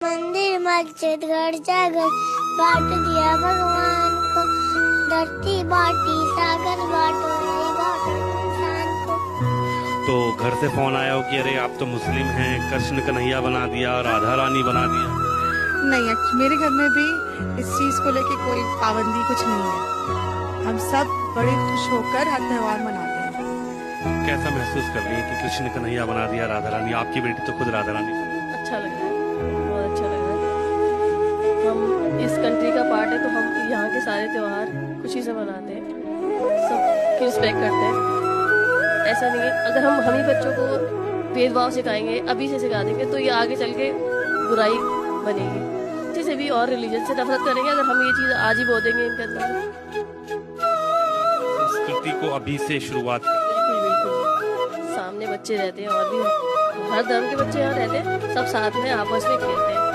मंदिर मस्जिद घर जगह बांट दिया भगवान को, धरती बांटी सागर बांटो यही बांटो इंसान को। तो घर से फोन आया हो कि अरे आप तो मुस्लिम हैं, कृष्ण कन्हैया बना दिया, राधा रानी बना दिया? नहीं, मेरे घर में भी इस चीज को लेके कोई पाबंदी कुछ नहीं है। हम सब बड़े खुश होकर हर त्योहार मनाते हैं। कैसा महसूस कर रही है कि कृष्ण कन्हैया बना दिया राधा रानी? आपकी बेटी तो खुद राधा रानी। अच्छा लग रहा है, बहुत अच्छा लग रहा है। हम इस कंट्री का पार्ट है तो हम यहाँ के सारे त्योहार खुशी से मनाते हैं, सबकी रिस्पेक्ट करते हैं। ऐसा नहीं है, अगर हम ही बच्चों को भेदभाव सिखाएंगे, अभी से सिखा देंगे तो ये आगे चल के बुराई बनेगी। जिसे भी और रिलीजन से नफरत करेंगे, अगर हम ये चीज़ आज ही बो देंगे इनके अंदर। संस्कृति को अभी से शुरुआत बिल्कुल बिल्कुल, सामने बच्चे रहते हैं और भी हर धर्म के बच्चे यहाँ रहते हैं, सब साथ में आपस में खेलते हैं।